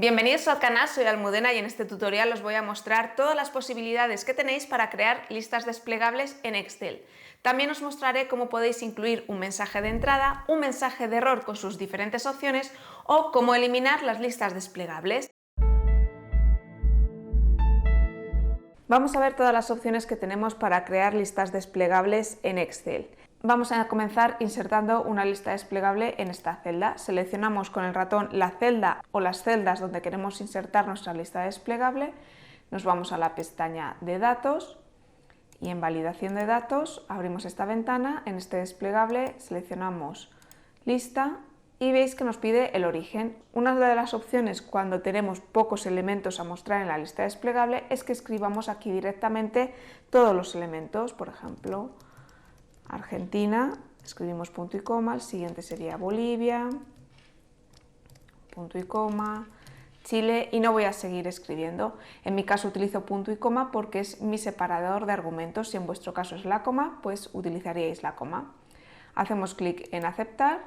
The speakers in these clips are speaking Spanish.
Bienvenidos al canal, soy Almudena y en este tutorial os voy a mostrar todas las posibilidades que tenéis para crear listas desplegables en Excel. También os mostraré cómo podéis incluir un mensaje de entrada, un mensaje de error con sus diferentes opciones o cómo eliminar las listas desplegables. Vamos a ver todas las opciones que tenemos para crear listas desplegables en Excel. Vamos a comenzar insertando una lista desplegable en esta celda. Seleccionamos con el ratón la celda o las celdas donde queremos insertar nuestra lista desplegable. Nos vamos a la pestaña de datos y en validación de datos abrimos esta ventana. En este desplegable seleccionamos lista y veis que nos pide el origen. Una de las opciones cuando tenemos pocos elementos a mostrar en la lista desplegable es que escribamos aquí directamente todos los elementos. Por ejemplo, Argentina, escribimos punto y coma, el siguiente sería Bolivia, punto y coma, Chile, y no voy a seguir escribiendo. En mi caso utilizo punto y coma porque es mi separador de argumentos. Si en vuestro caso es la coma, pues utilizaríais la coma. Hacemos clic en aceptar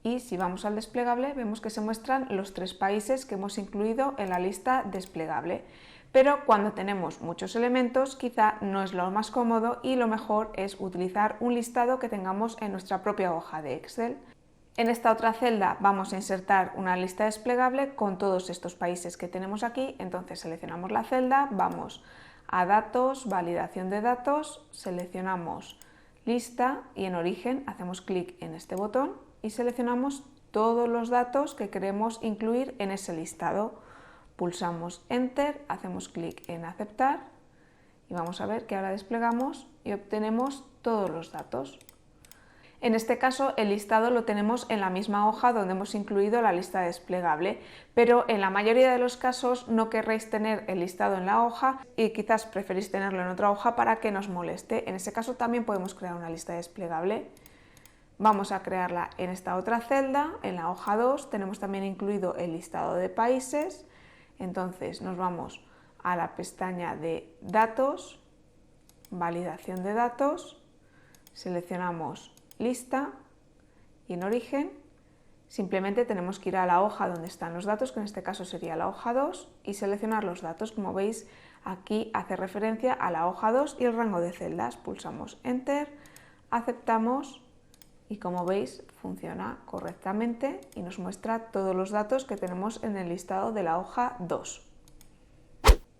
y si vamos al desplegable vemos que se muestran los 3 países que hemos incluido en la lista desplegable. Pero cuando tenemos muchos elementos quizá no es lo más cómodo y lo mejor es utilizar un listado que tengamos en nuestra propia hoja de Excel. En esta otra celda vamos a insertar una lista desplegable con todos estos países que tenemos aquí. Entonces seleccionamos la celda, vamos a datos, validación de datos, seleccionamos lista y en origen hacemos clic en este botón y seleccionamos todos los datos que queremos incluir en ese listado. Pulsamos Enter, hacemos clic en aceptar y vamos a ver que ahora desplegamos y obtenemos todos los datos. En este caso el listado lo tenemos en la misma hoja donde hemos incluido la lista desplegable, pero en la mayoría de los casos no querréis tener el listado en la hoja y quizás preferís tenerlo en otra hoja para que nos moleste. En ese caso también podemos crear una lista desplegable. Vamos a crearla en esta otra celda, en la hoja 2, tenemos también incluido el listado de países. Entonces nos vamos a la pestaña de datos, validación de datos, seleccionamos lista y en origen simplemente tenemos que ir a la hoja donde están los datos, que en este caso sería la hoja 2, y seleccionar los datos. Como veis aquí hace referencia a la hoja 2 y el rango de celdas. Pulsamos Enter, aceptamos y como veis funciona correctamente y nos muestra todos los datos que tenemos en el listado de la hoja 2.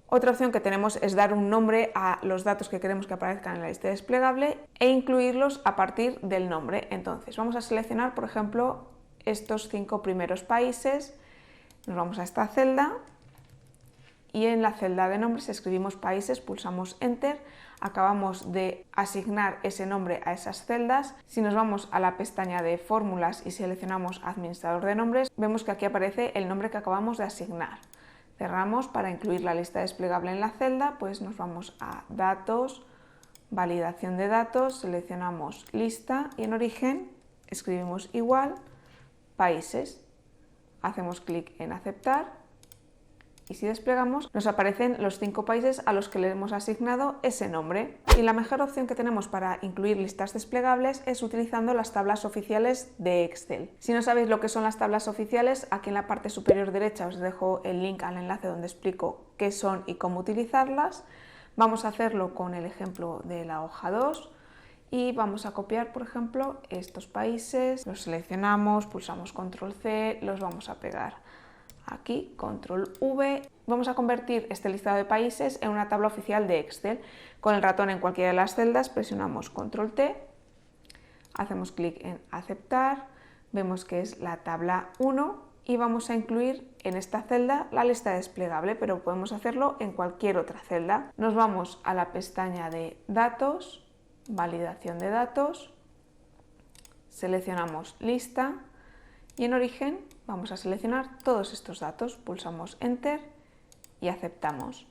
Otra opción que tenemos es dar un nombre a los datos que queremos que aparezcan en la lista desplegable e incluirlos a partir del nombre. Entonces vamos a seleccionar, por ejemplo, estos 5 primeros países, nos vamos a esta celda y en la celda de nombres escribimos países, pulsamos Enter, acabamos de asignar ese nombre a esas celdas. Si nos vamos a la pestaña de fórmulas y seleccionamos administrador de nombres, vemos que aquí aparece el nombre que acabamos de asignar. Cerramos. Para incluir la lista desplegable en la celda, pues nos vamos a datos, validación de datos, seleccionamos lista y en origen escribimos igual, países. Hacemos clic en aceptar. Y si desplegamos nos aparecen los 5 países a los que le hemos asignado ese nombre. Y la mejor opción que tenemos para incluir listas desplegables es utilizando las tablas oficiales de Excel. Si no sabéis lo que son las tablas oficiales, aquí en la parte superior derecha os dejo el link al enlace donde explico qué son y cómo utilizarlas. Vamos a hacerlo con el ejemplo de la hoja 2 y vamos a copiar, por ejemplo, estos países, los seleccionamos, pulsamos Control C, los vamos a pegar aquí, Control V. Vamos a convertir este listado de países en una tabla oficial de Excel. Con el ratón en cualquiera de las celdas presionamos Control T, hacemos clic en aceptar, vemos que es la tabla 1 y vamos a incluir en esta celda la lista desplegable, pero podemos hacerlo en cualquier otra celda. Nos vamos a la pestaña de datos, validación de datos, seleccionamos lista y en origen vamos a seleccionar todos estos datos, pulsamos Enter y aceptamos.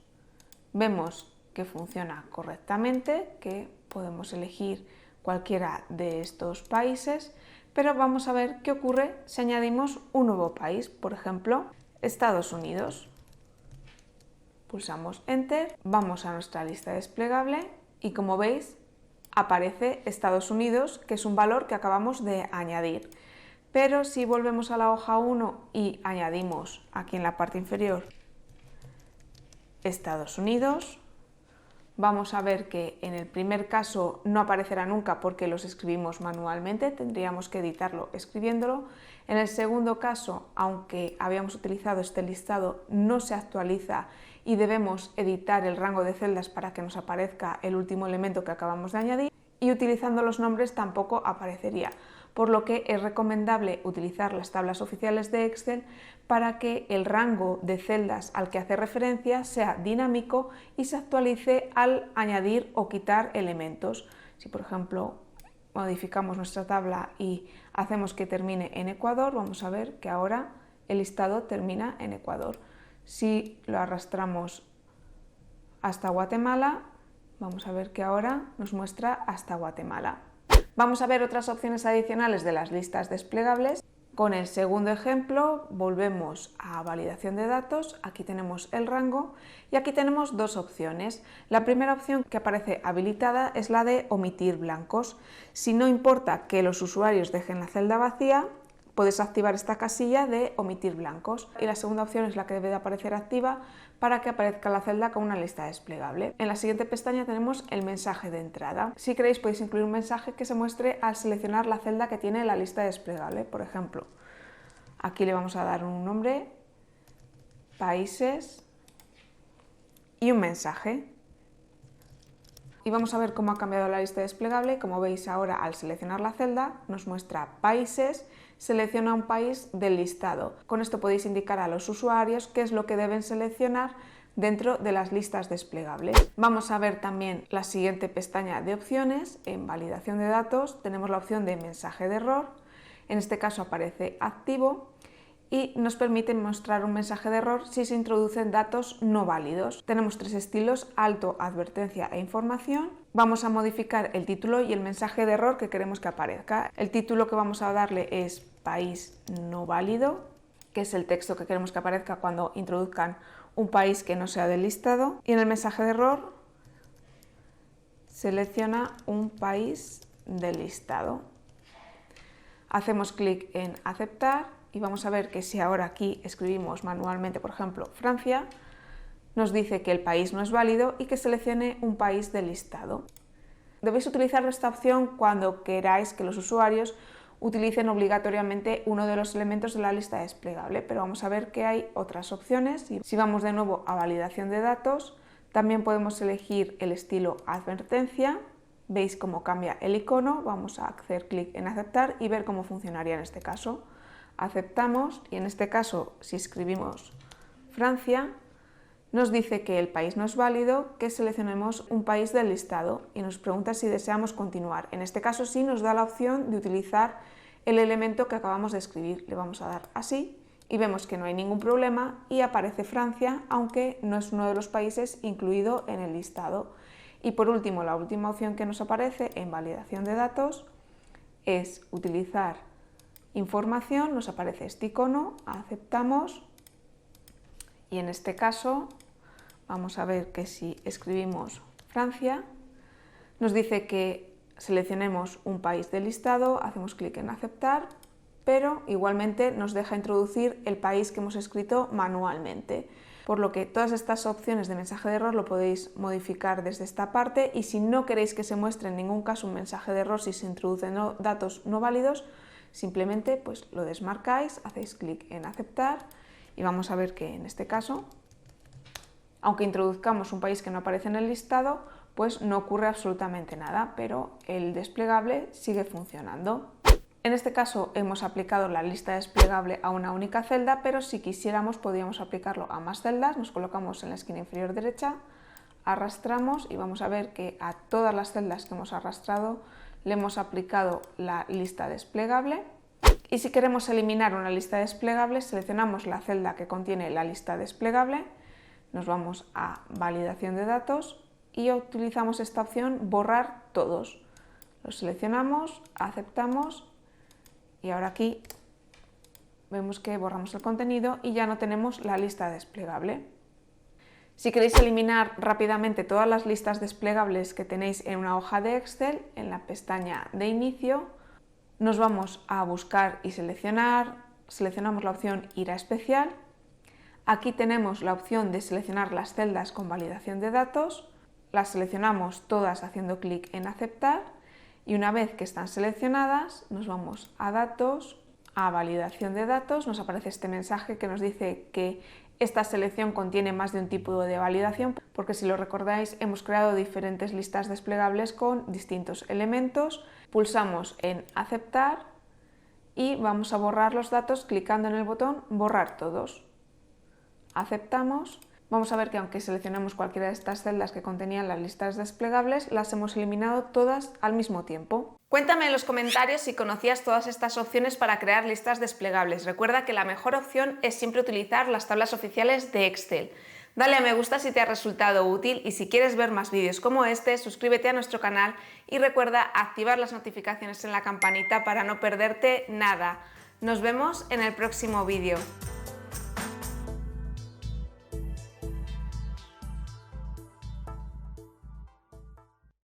Vemos que funciona correctamente, que podemos elegir cualquiera de estos países, pero vamos a ver qué ocurre si añadimos un nuevo país, por ejemplo, Estados Unidos. Pulsamos Enter, vamos a nuestra lista desplegable y como veis aparece Estados Unidos, que es un valor que acabamos de añadir. Pero si volvemos a la hoja 1 y añadimos aquí en la parte inferior Estados Unidos, vamos a ver que en el primer caso no aparecerá nunca porque los escribimos manualmente, tendríamos que editarlo escribiéndolo. En el segundo caso, aunque habíamos utilizado este listado, no se actualiza y debemos editar el rango de celdas para que nos aparezca el último elemento que acabamos de añadir, y utilizando los nombres tampoco aparecería, por lo que es recomendable utilizar las tablas oficiales de Excel para que el rango de celdas al que hace referencia sea dinámico y se actualice al añadir o quitar elementos. Si por ejemplo modificamos nuestra tabla y hacemos que termine en Ecuador, vamos a ver que ahora el listado termina en Ecuador. Si lo arrastramos hasta Guatemala, vamos a ver que ahora nos muestra hasta Guatemala. Vamos a ver otras opciones adicionales de las listas desplegables. Con el segundo ejemplo volvemos a validación de datos, aquí tenemos el rango y aquí tenemos dos opciones. La primera opción que aparece habilitada es la de omitir blancos. Si no importa que los usuarios dejen la celda vacía, puedes activar esta casilla de omitir blancos. Y la segunda opción es la que debe de aparecer activa para que aparezca la celda con una lista desplegable. En la siguiente pestaña tenemos el mensaje de entrada. Si queréis podéis incluir un mensaje que se muestre al seleccionar la celda que tiene la lista desplegable. Por ejemplo, aquí le vamos a dar un nombre, países y un mensaje. Y vamos a ver cómo ha cambiado la lista desplegable. Como veis ahora, al seleccionar la celda nos muestra países, selecciona un país del listado. Con esto podéis indicar a los usuarios qué es lo que deben seleccionar dentro de las listas desplegables. Vamos a ver también la siguiente pestaña de opciones. En validación de datos tenemos la opción de mensaje de error. En este caso aparece activo y nos permite mostrar un mensaje de error si se introducen datos no válidos. Tenemos tres estilos: alto, advertencia e información. Vamos a modificar el título y el mensaje de error que queremos que aparezca. El título que vamos a darle es país no válido, que es el texto que queremos que aparezca cuando introduzcan un país que no sea del listado. Y en el mensaje de error selecciona un país del listado. Hacemos clic en aceptar y vamos a ver que si ahora aquí escribimos manualmente, por ejemplo, Francia, nos dice que el país no es válido y que seleccione un país del listado. Debéis utilizar esta opción cuando queráis que los usuarios utilicen obligatoriamente uno de los elementos de la lista desplegable, pero vamos a ver que hay otras opciones. Si vamos de nuevo a validación de datos, también podemos elegir el estilo advertencia. Veis cómo cambia el icono, vamos a hacer clic en aceptar y ver cómo funcionaría en este caso. Aceptamos y en este caso, si escribimos Francia, nos dice que el país no es válido, que seleccionemos un país del listado y nos pregunta si deseamos continuar. En este caso sí nos da la opción de utilizar el elemento que acabamos de escribir. Le vamos a dar así y vemos que no hay ningún problema y aparece Francia, aunque no es uno de los países incluido en el listado. Y por último, la última opción que nos aparece en validación de datos es utilizar información. Nos aparece este icono, aceptamos y en este caso vamos a ver que si escribimos Francia nos dice que seleccionemos un país del listado, hacemos clic en aceptar, pero igualmente nos deja introducir el país que hemos escrito manualmente. Por lo que todas estas opciones de mensaje de error lo podéis modificar desde esta parte y si no queréis que se muestre en ningún caso un mensaje de error si se introducen datos no válidos, simplemente pues lo desmarcáis, hacéis clic en aceptar y vamos a ver que en este caso, aunque introduzcamos un país que no aparece en el listado, pues no ocurre absolutamente nada, pero el desplegable sigue funcionando. En este caso hemos aplicado la lista desplegable a una única celda, pero si quisiéramos podríamos aplicarlo a más celdas. Nos colocamos en la esquina inferior derecha, arrastramos y vamos a ver que a todas las celdas que hemos arrastrado le hemos aplicado la lista desplegable. Y si queremos eliminar una lista desplegable, seleccionamos la celda que contiene la lista desplegable, nos vamos a validación de datos y utilizamos esta opción borrar todos. Lo seleccionamos, aceptamos y ahora aquí vemos que borramos el contenido y ya no tenemos la lista desplegable. Si queréis eliminar rápidamente todas las listas desplegables que tenéis en una hoja de Excel, en la pestaña de inicio Nos vamos a buscar y seleccionar, seleccionamos la opción ir a especial. Aquí tenemos la opción de seleccionar las celdas con validación de datos, las seleccionamos todas haciendo clic en aceptar y una vez que están seleccionadas nos vamos a datos, a validación de datos, nos aparece este mensaje que nos dice que esta selección contiene más de un tipo de validación, porque si lo recordáis hemos creado diferentes listas desplegables con distintos elementos. Pulsamos en aceptar y vamos a borrar los datos clicando en el botón borrar todos. Aceptamos. Vamos a ver que aunque seleccionemos cualquiera de estas celdas que contenían las listas desplegables, las hemos eliminado todas al mismo tiempo. Cuéntame en los comentarios si conocías todas estas opciones para crear listas desplegables. Recuerda que la mejor opción es siempre utilizar las tablas oficiales de Excel. Dale a me gusta si te ha resultado útil y si quieres ver más vídeos como este, suscríbete a nuestro canal y recuerda activar las notificaciones en la campanita para no perderte nada. Nos vemos en el próximo vídeo.